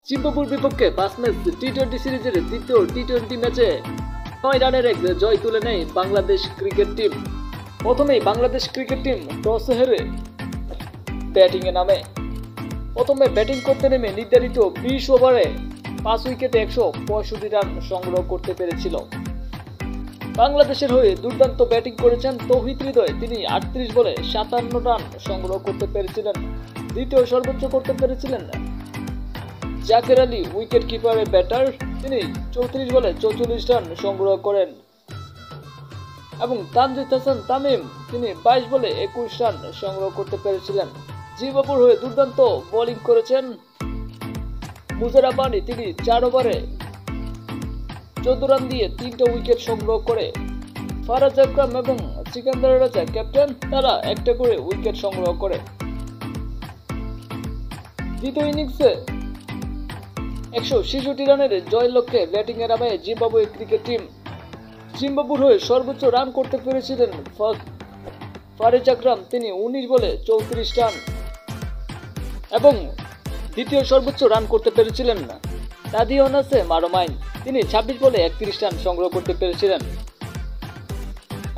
জিম্বাবুর বিপক্ষে 5 ম্যাচ টি-20 সিরিজের দ্বিতীয় টি-20 ম্যাচে 9 রানের এক জয় তুলে নেয় বাংলাদেশ ক্রিকেট টিম। প্রথমেই বাংলাদেশ ক্রিকেট টিম টসে হেরে ব্যাটিংয়ে নামে। প্রথমে ব্যাটিং করতে নেমে নির্ধারিত 20 ওভারে 5 উইকেটে 165 রান সংগ্রহ করতে পেরেছিল। বাংলাদেশের হয়ে দুর্দান্ত ব্যাটিং করেছেন তৌহিদ হৃদয়। তিনি 38 বলে 57 রান সংগ্রহ করতে পেরেছিলেন। দ্বিতীয় সর্বোচ্চ করতে পেরেছিলেন জাকের আলী, উইকেট কিপারের ব্যাটার। তিনি 34 বলে 44 রান সংগ্রহ করেন এবং তানজিদ হাসান তামিম তিনি 22 বলে 21 রান সংগ্রহ করতে পেরেছিলেন। জিম্বাবুর হয়ে দুর্দান্ত বোলিং করেছেন মুজারা বানি। তিনি 4 ওভারে 14 রান দিয়ে 3টা উইকেট সংগ্রহ করে ফারাজ আকরাম এবং সিকান্দার রাজা ক্যাপ্টেন, তারা একটা করে উইকেট সংগ্রহ করে। দ্বিতীয় ইনিংসে 166 রানের জয় লক্ষ্যে ব্যাটিংয়ে নামে জিম্বাবুয়ে ক্রিকেট টিম। জিম্বাবুর হয়ে সর্বোচ্চ রান করতে পেরেছিলেন ফারাজ আকরাম। তিনি 19 বলে 34 রান এবং দ্বিতীয় সর্বোচ্চ রান করতে পেরেছিলেন তাদিও নাসে মারোমাইন। তিনি 26 বলে 31 রান সংগ্রহ করতে পেরেছিলেন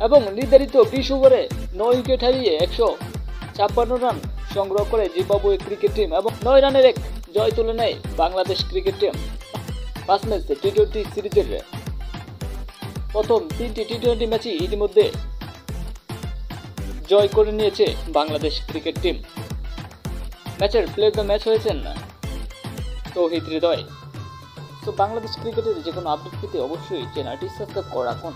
এবং নির্ধারিত 20 ওভারে 9 উইকেট হারিয়ে 156 রান সংগ্রহ করে জিম্বাবুয়ে ক্রিকেট টিম এবং 9 রানের এক জয় তুলে নেয় বাংলাদেশ ক্রিকেট টিম। 5 ম্যাচ টি-20 সিরিজের প্রথম 3টি টি-20 ম্যাচই ইতিমধ্যে জয় করে নিয়েছে বাংলাদেশ ক্রিকেট টিম। ম্যাচের প্লে অফ দ্য ম্যাচ হয়েছেন তৌহিদ হৃদয়। তো বাংলাদেশ ক্রিকেটের যে কোনো আপডেট পেতে অবশ্যই চ্যানেলটি সাবস্ক্রাইব করে রাখুন।